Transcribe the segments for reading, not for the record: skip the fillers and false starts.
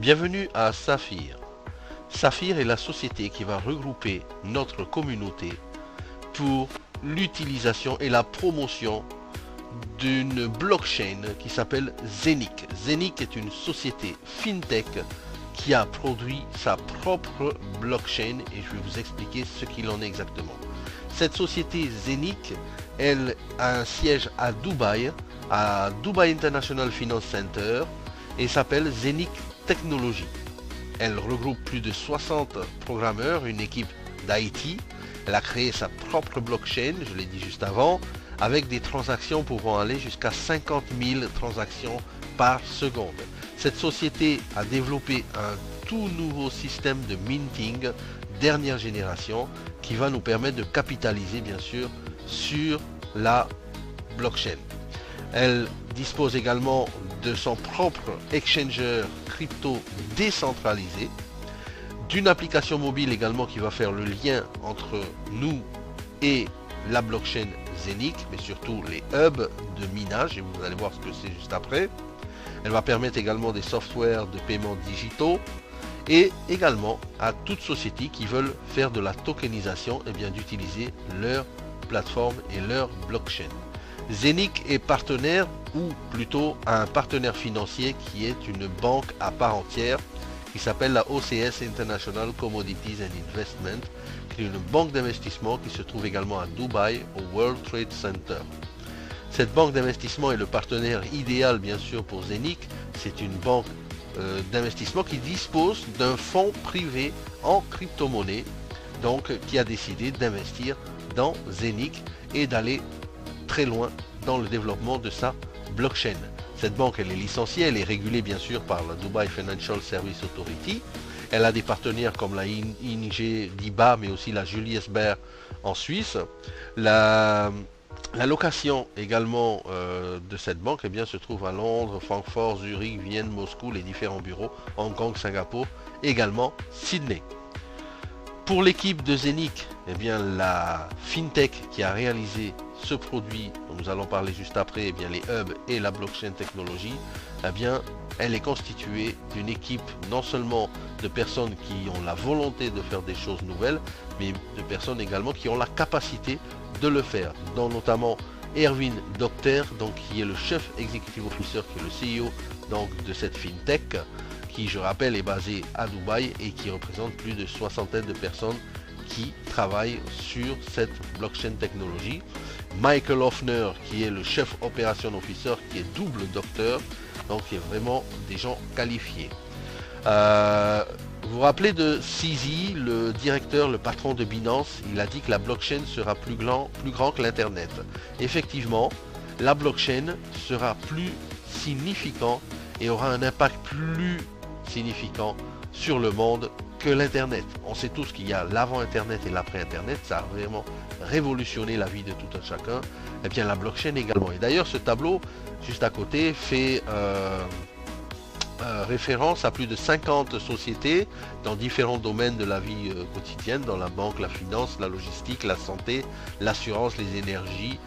Bienvenue à Saphir. Saphir est la société qui va regrouper notre communauté pour l'utilisation et la promotion d'une blockchain qui s'appelle Zenic. Zenic est une société fintech qui a produit sa propre blockchain et je vais vous expliquer ce qu'il en est exactement. Cette société Zenic, elle a un siège à Dubaï International Finance Center et s'appelle Zenic Technology. Elle regroupe plus de 60 programmeurs, une équipe d'IT. Elle a créé sa propre blockchain, je l'ai dit juste avant, avec des transactions pouvant aller jusqu'à 50 000 transactions par seconde. Cette société a développé un tout nouveau système de minting dernière génération qui va nous permettre de capitaliser bien sûr sur la blockchain. Elle dispose également de son propre exchanger crypto décentralisé, d'une application mobile également qui va faire le lien entre nous et la blockchain Zenic, mais surtout les hubs de minage, et vous allez voir ce que c'est juste après. Elle va permettre également des softwares de paiement digitaux et également à toute société qui veulent faire de la tokenisation et bien d'utiliser leur plateforme et leur blockchain. Zenic est partenaire ou plutôt un partenaire financier qui est une banque à part entière qui s'appelle la OCS International Commodities and Investment, qui est une banque d'investissement qui se trouve également à Dubaï au World Trade Center. Cette banque d'investissement est le partenaire idéal bien sûr pour Zenic. C'est une banque d'investissement qui dispose d'un fonds privé en crypto-monnaie, donc qui a décidé d'investir dans Zenic et d'aller très loin dans le développement de sa blockchain. Cette banque, elle est licenciée, elle est régulée bien sûr par la Dubai Financial Service Authority. Elle a des partenaires comme la ING d'IBA, mais aussi la Julius Baer en Suisse. La location également de cette banque eh bien, se trouve à Londres, Francfort, Zurich, Vienne, Moscou, les différents bureaux, Hong Kong, Singapour, également Sydney. Pour l'équipe de Zenic, eh bien, la FinTech qui a réalisé ce produit dont nous allons parler juste après, eh bien, les hubs et la blockchain technologie, eh bien, elle est constituée d'une équipe non seulement de personnes qui ont la volonté de faire des choses nouvelles, mais de personnes également qui ont la capacité de le faire, dont notamment Erwin Docter, donc, qui est le chef executive officer, qui est le CEO donc, de cette FinTech, qui je rappelle est basé à Dubaï et qui représente plus de soixantaine de personnes qui travaillent sur cette blockchain technologie. Michael Hoffner qui est le chef operation officer qui est double docteur, donc il y a vraiment des gens qualifiés. Vous vous rappelez de CZ, le directeur, le patron de Binance, il a dit que la blockchain sera plus grand que l'internet. Effectivement, la blockchain sera plus significant et aura un impact plus significant sur le monde que l'internet. On sait tous qu'il y a l'avant internet et l'après internet, ça a vraiment révolutionné la vie de tout un chacun. Et bien la blockchain également. Et d'ailleurs ce tableau juste à côté fait référence à plus de 50 sociétés dans différents domaines de la vie quotidienne, dans la banque, la finance, la logistique, la santé, l'assurance, les énergies,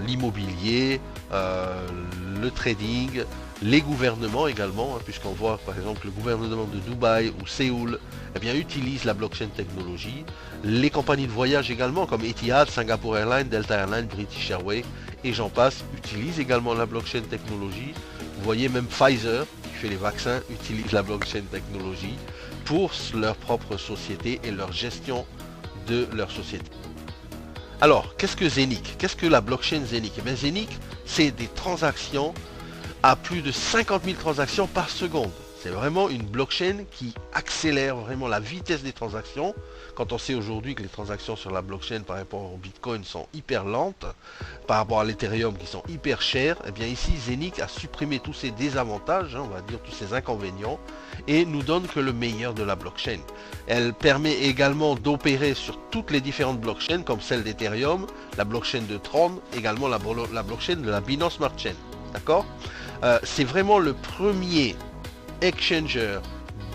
l'immobilier, le trading, les gouvernements également, hein, puisqu'on voit par exemple le gouvernement de Dubaï ou Séoul eh bien, utilise la blockchain technologie. Les compagnies de voyage également comme Etihad, Singapore Airlines, Delta Airlines, British Airways et j'en passe utilisent également la blockchain technologie. Vous voyez même Pfizer qui fait les vaccins utilise la blockchain technologie pour leur propre société et leur gestion de leur société. Alors, qu'est-ce que Zenic? Qu'est-ce que la blockchain Zenic? Eh bien, Zenic, c'est des transactions à plus de 50 000 transactions par seconde. C'est vraiment une blockchain qui accélère vraiment la vitesse des transactions. Quand on sait aujourd'hui que les transactions sur la blockchain par rapport au Bitcoin sont hyper lentes, par rapport à l'Ethereum qui sont hyper chères, et bien ici Zenic a supprimé tous ces désavantages, hein, on va dire tous ces inconvénients, et nous donne que le meilleur de la blockchain. Elle permet également d'opérer sur toutes les différentes blockchains, comme celle d'Ethereum, la blockchain de Tron, également la blockchain de la Binance Smart Chain. D'accord ? C'est vraiment le premier exchanger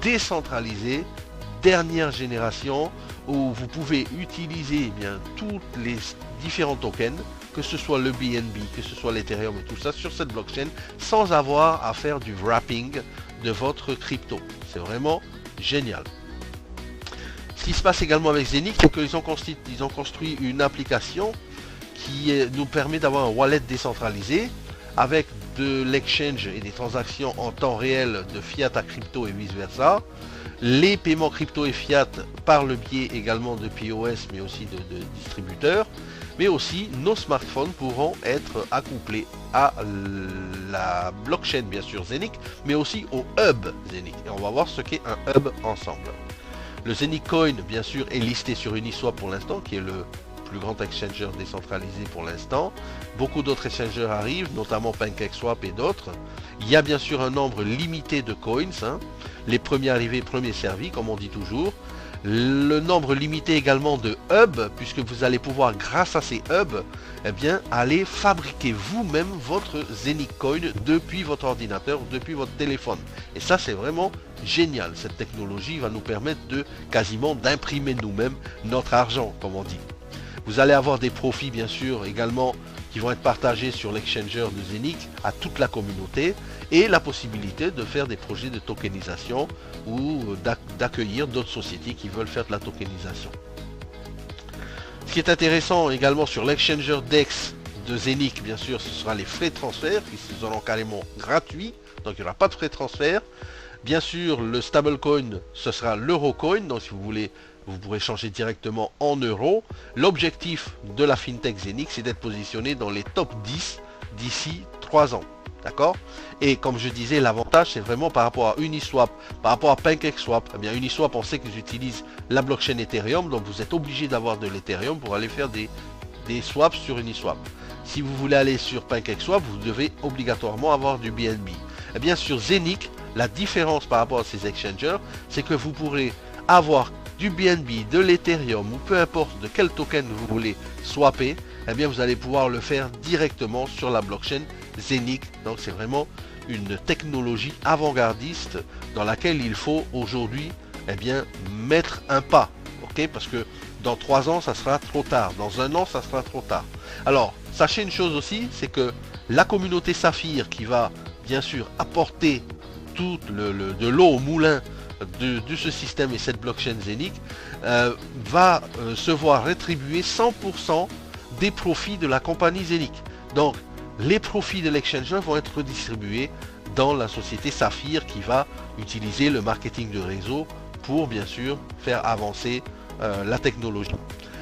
décentralisé dernière génération où vous pouvez utiliser eh bien, tous les différents tokens, que ce soit le BNB, que ce soit l'Ethereum et tout ça sur cette blockchain sans avoir à faire du wrapping, de votre crypto. C'est vraiment génial. Ce qui se passe également avec Zenic, c'est qu'ils ont construit une application qui nous permet d'avoir un wallet décentralisé avec de l'exchange et des transactions en temps réel de fiat à crypto et vice versa. Les paiements crypto et fiat par le biais également de POS mais aussi de distributeurs. Mais aussi nos smartphones pourront être accouplés à la blockchain bien sûr Zenic, mais aussi au hub Zenic. Et on va voir ce qu'est un hub ensemble. Le Zenic Coin bien sûr est listé sur Uniswap pour l'instant, qui est le plus grand exchanger décentralisé pour l'instant. Beaucoup d'autres exchangers arrivent, notamment PancakeSwap et d'autres. Il y a bien sûr un nombre limité de coins, hein. Les premiers arrivés, premiers servis, comme on dit toujours. Le nombre limité également de hubs, puisque vous allez pouvoir, grâce à ces hubs, eh bien, aller fabriquer vous-même votre Zenic Coin depuis votre ordinateur, depuis votre téléphone. Et ça, c'est vraiment génial. Cette technologie va nous permettre de quasiment d'imprimer nous-mêmes notre argent, comme on dit. Vous allez avoir des profits bien sûr également qui vont être partagés sur l'exchanger de Zenic à toute la communauté et la possibilité de faire des projets de tokenisation ou d'accueillir d'autres sociétés qui veulent faire de la tokenisation. Ce qui est intéressant également sur l'exchanger DEX de Zenic, bien sûr, ce sera les frais de transfert qui seront carrément gratuits, donc il n'y aura pas de frais de transfert. Bien sûr, le stablecoin, ce sera l'Eurocoin, donc si vous voulez, vous pourrez changer directement en euros. L'objectif de la FinTech Zenic, c'est d'être positionné dans les top 10 d'ici 3 ans. D'accord? Et comme je disais, l'avantage, c'est vraiment par rapport à Uniswap, par rapport à PancakeSwap. Eh bien, Uniswap, on sait qu'ils utilisent la blockchain Ethereum, donc vous êtes obligé d'avoir de l'Ethereum pour aller faire des swaps sur Uniswap. Si vous voulez aller sur PancakeSwap, vous devez obligatoirement avoir du BNB. Eh bien, sur Zenic, la différence par rapport à ces exchangers, c'est que vous pourrez avoir du BNB, de l'Ethereum ou peu importe de quel token vous voulez swapper, eh bien vous allez pouvoir le faire directement sur la blockchain Zenic. Donc c'est vraiment une technologie avant-gardiste dans laquelle il faut aujourd'hui eh bien mettre un pas, ok, parce que dans 3 ans ça sera trop tard, dans 1 an ça sera trop tard. Alors sachez une chose aussi, c'est que la communauté Saphir qui va bien sûr apporter de l'eau au moulin de ce système et cette blockchain Zenic va se voir rétribuer 100% des profits de la compagnie Zenic. Donc les profits de l'exchanger vont être redistribués dans la société Saphir qui va utiliser le marketing de réseau pour bien sûr faire avancer la technologie.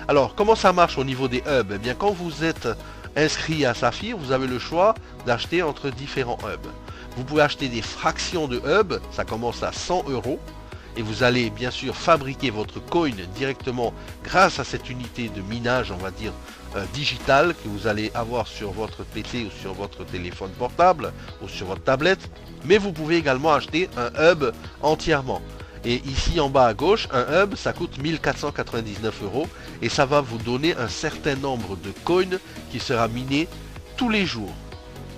Alors comment ça marche au niveau des hubs? Eh bien quand vous êtes inscrit à Saphir, vous avez le choix d'acheter entre différents hubs. Vous pouvez acheter des fractions de hub, ça commence à 100 € et vous allez bien sûr fabriquer votre coin directement grâce à cette unité de minage, on va dire digital, que vous allez avoir sur votre PC ou sur votre téléphone portable ou sur votre tablette. Mais vous pouvez également acheter un hub entièrement. Et ici en bas à gauche, un hub ça coûte 1499 € et ça va vous donner un certain nombre de coins qui sera miné tous les jours.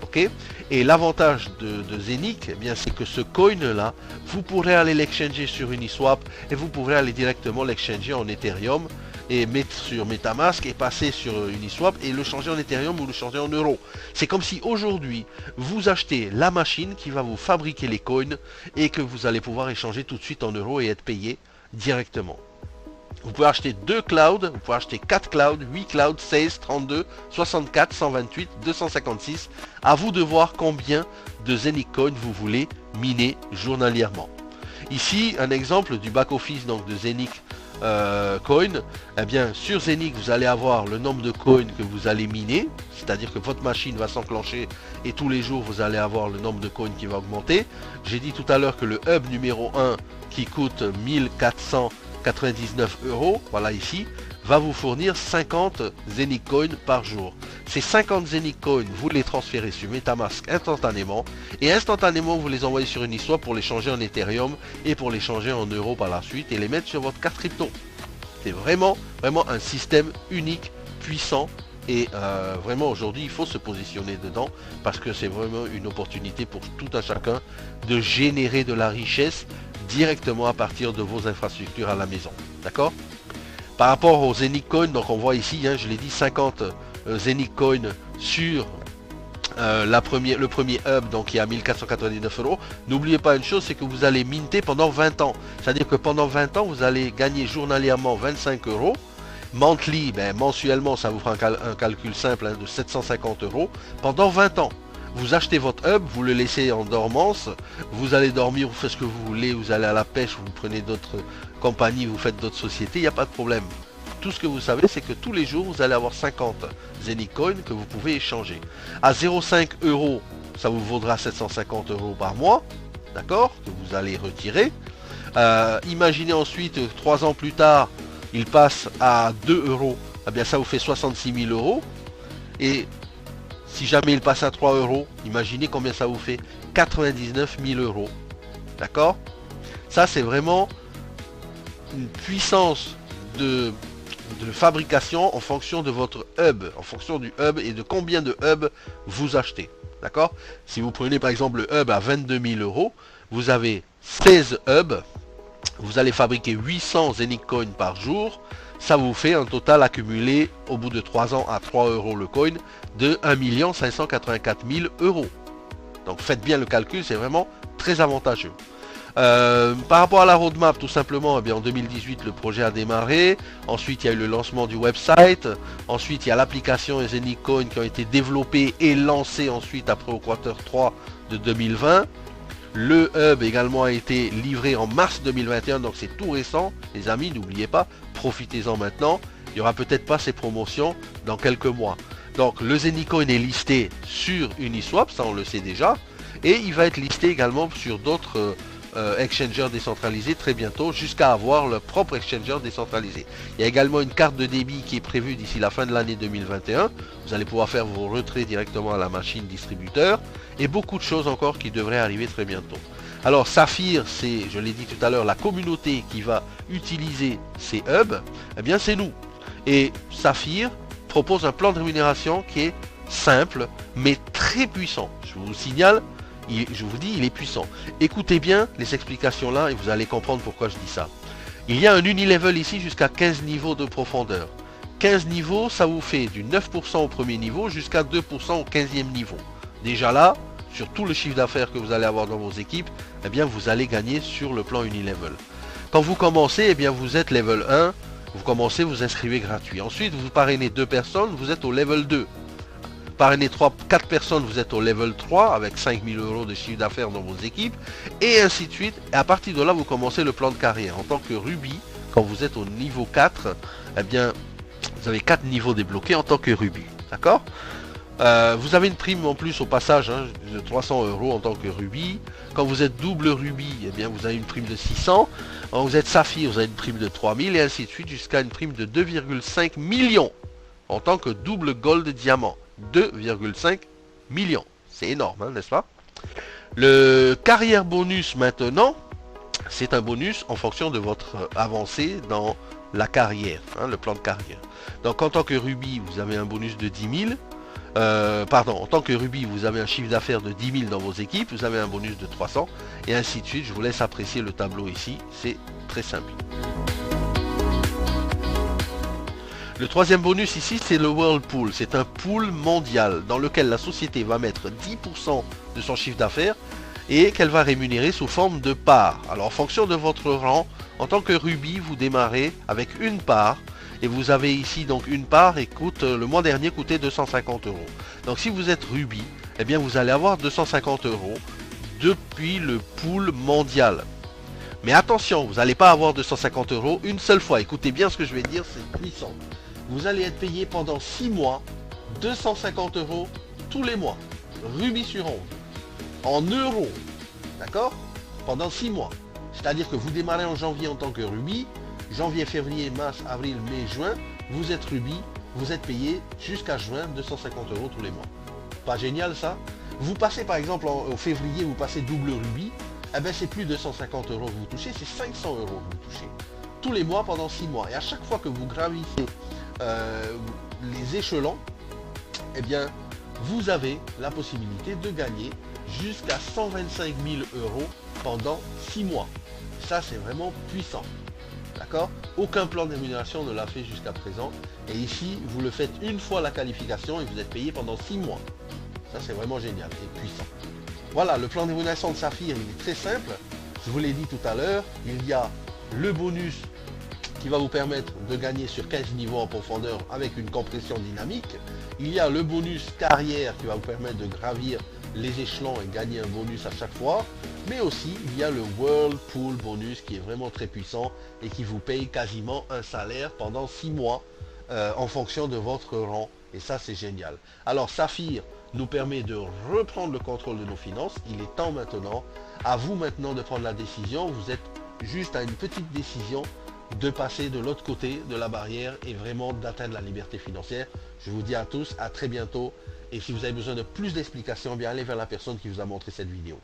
Okay. Et l'avantage de Zenic, eh bien, c'est que ce coin là, vous pourrez aller l'exchanger sur Uniswap et vous pourrez aller directement l'exchanger en Ethereum et mettre sur Metamask et passer sur Uniswap et le changer en Ethereum ou le changer en euros. C'est comme si aujourd'hui vous achetez la machine qui va vous fabriquer les coins et que vous allez pouvoir échanger tout de suite en euros et être payé directement. Vous pouvez acheter 2 clouds, vous pouvez acheter 4 clouds, 8 clouds, 16, 32, 64, 128, 256. À vous de voir combien de Zenic Coin vous voulez miner journalièrement. Ici, un exemple du back-office donc de Zenic Coin. Eh bien, sur Zenic, vous allez avoir le nombre de coins que vous allez miner. C'est-à-dire que votre machine va s'enclencher et tous les jours, vous allez avoir le nombre de coins qui va augmenter. J'ai dit tout à l'heure que le hub numéro 1 qui coûte 1499 €, voilà ici, va vous fournir 50 Zenic Coin par jour. Ces 50 Zenic Coin, vous les transférez sur Metamask instantanément et instantanément vous les envoyez sur Uniswap pour les changer en Ethereum et pour les changer en euros par la suite et les mettre sur votre carte crypto. C'est vraiment un système unique, puissant et vraiment aujourd'hui il faut se positionner dedans parce que c'est vraiment une opportunité pour tout un chacun de générer de la richesse directement à partir de vos infrastructures à la maison. D'accord? Par rapport aux Zenic Coin, donc on voit ici, hein, je l'ai dit, 50 Zenic Coin sur le premier hub donc qui est à 1499 €. N'oubliez pas une chose, c'est que vous allez minter pendant 20 ans. C'est-à-dire que pendant 20 ans, vous allez gagner journalièrement 25 €. Monthly, mensuellement, ça vous fera un calcul simple de 750 € pendant 20 ans. Vous achetez votre hub, vous le laissez en dormance, vous allez dormir, vous faites ce que vous voulez, vous allez à la pêche, vous prenez d'autres compagnies, vous faites d'autres sociétés, il n'y a pas de problème. Tout ce que vous savez, c'est que tous les jours, vous allez avoir 50 Zenicoin que vous pouvez échanger. À 0,5 €, ça vous vaudra 750 € par mois, d'accord, que vous allez retirer. Imaginez ensuite, 3 ans plus tard, il passe à 2 €, eh bien ça vous fait 66 000 €. Et si jamais il passe à 3 €, imaginez combien ça vous fait, 99 000 €. D'accord? Ça c'est vraiment une puissance de fabrication en fonction de votre hub, en fonction du hub et de combien de hubs vous achetez. D'accord? Si vous prenez par exemple le hub à 22 000 €, vous avez 16 hubs, vous allez fabriquer 800 Zenicoin par jour, ça vous fait un total accumulé au bout de 3 ans à 3 € le coin de 1 584 000 €. Donc faites bien le calcul, c'est vraiment très avantageux. Par rapport à la roadmap, tout simplement, eh bien, en 2018, le projet a démarré. Ensuite, il y a eu le lancement du website. Ensuite, il y a l'application et Zenicoin qui ont été développées et lancées ensuite après au quarter 3 de 2020. Le hub également a été livré en mars 2021, donc c'est tout récent. Les amis, n'oubliez pas, profitez-en maintenant. Il n'y aura peut-être pas ces promotions dans quelques mois. Donc, le Zenicoin est listé sur Uniswap, ça on le sait déjà. Et il va être listé également sur d'autres exchanger décentralisés très bientôt, jusqu'à avoir leur propre exchanger décentralisé. Il y a également une carte de débit qui est prévue d'ici la fin de l'année 2021. Vous allez pouvoir faire vos retraits directement à la machine distributeur et beaucoup de choses encore qui devraient arriver très bientôt. Alors Saphir, c'est, je l'ai dit tout à l'heure, la communauté qui va utiliser ces hubs, eh bien c'est nous. Et Saphir propose un plan de rémunération qui est simple mais très puissant. Je vous signale, je vous dis, il est puissant. Écoutez bien les explications là et vous allez comprendre pourquoi je dis ça. Il y a un unilevel ici jusqu'à 15 niveaux de profondeur. 15 niveaux, ça vous fait du 9% au premier niveau jusqu'à 2% au 15e niveau. Déjà là, sur tout le chiffre d'affaires que vous allez avoir dans vos équipes, eh bien vous allez gagner sur le plan unilevel. Quand vous commencez, eh bien vous êtes level 1, vous commencez, vous inscrivez gratuit. Ensuite, vous parrainez 2 personnes, vous êtes au level 2. Parrainer 4 personnes, vous êtes au level 3 avec 5 000 € de chiffre d'affaires dans vos équipes et ainsi de suite. Et à partir de là, vous commencez le plan de carrière. En tant que Ruby, quand vous êtes au niveau 4, eh bien, vous avez 4 niveaux débloqués en tant que Ruby. D'accord? Vous avez une prime en plus au passage de 300 € en tant que Ruby. Quand vous êtes double Ruby, eh bien, vous avez une prime de 600. Quand vous êtes Saphir, vous avez une prime de 3000 et ainsi de suite jusqu'à une prime de 2,5 millions en tant que double Gold Diamant. 2,5 millions. C'est énorme, n'est-ce pas? Le carrière bonus maintenant, c'est un bonus en fonction de votre avancée dans la carrière, le plan de carrière. Donc en tant que Ruby, vous avez un bonus de 10 000. En tant que Ruby, vous avez un chiffre d'affaires de 10 000 dans vos équipes, vous avez un bonus de 300 et ainsi de suite. Je vous laisse apprécier le tableau ici, c'est très simple. Le troisième bonus ici, c'est le World Pool. C'est un pool mondial dans lequel la société va mettre 10% de son chiffre d'affaires et qu'elle va rémunérer sous forme de parts. Alors en fonction de votre rang, en tant que Ruby, vous démarrez avec une part et vous avez ici donc une part et le mois dernier coûtait 250 €. Donc si vous êtes Ruby, eh bien vous allez avoir 250 € depuis le pool mondial. Mais attention, vous n'allez pas avoir 250 € une seule fois. Écoutez bien ce que je vais dire, c'est puissant. Vous allez être payé pendant 6 mois, 250 € tous les mois, Ruby sur 11, en euros, d'accord? Pendant 6 mois. C'est-à-dire que vous démarrez en janvier en tant que Ruby, janvier, février, mars, avril, mai, juin, vous êtes Ruby, vous êtes payé jusqu'à juin 250 € tous les mois. Pas génial ça? Vous passez par exemple au février, vous passez double Ruby, eh bien c'est plus 250 € que vous touchez, c'est 500 € que vous touchez. Tous les mois pendant 6 mois. Et à chaque fois que vous gravissez les échelons, eh bien vous avez la possibilité de gagner jusqu'à 125 000 € pendant 6 mois. Ça c'est vraiment puissant. D'accord? Aucun plan de rémunération ne l'a fait jusqu'à présent. Et ici, vous le faites une fois la qualification et vous êtes payé pendant 6 mois. Ça, c'est vraiment génial et puissant. Voilà, le plan d'évolution de Saphir, il est très simple. Je vous l'ai dit tout à l'heure, il y a le bonus qui va vous permettre de gagner sur 15 niveaux en profondeur avec une compression dynamique. Il y a le bonus carrière qui va vous permettre de gravir les échelons et gagner un bonus à chaque fois. Mais aussi, il y a le Whirlpool bonus qui est vraiment très puissant et qui vous paye quasiment un salaire pendant 6 mois en fonction de votre rang. Et ça, c'est génial. Alors, Saphir nous permet de reprendre le contrôle de nos finances. Il est temps maintenant, à vous maintenant de prendre la décision. Vous êtes juste à une petite décision de passer de l'autre côté de la barrière et vraiment d'atteindre la liberté financière. Je vous dis à tous, à très bientôt. Et si vous avez besoin de plus d'explications, bien allez vers la personne qui vous a montré cette vidéo.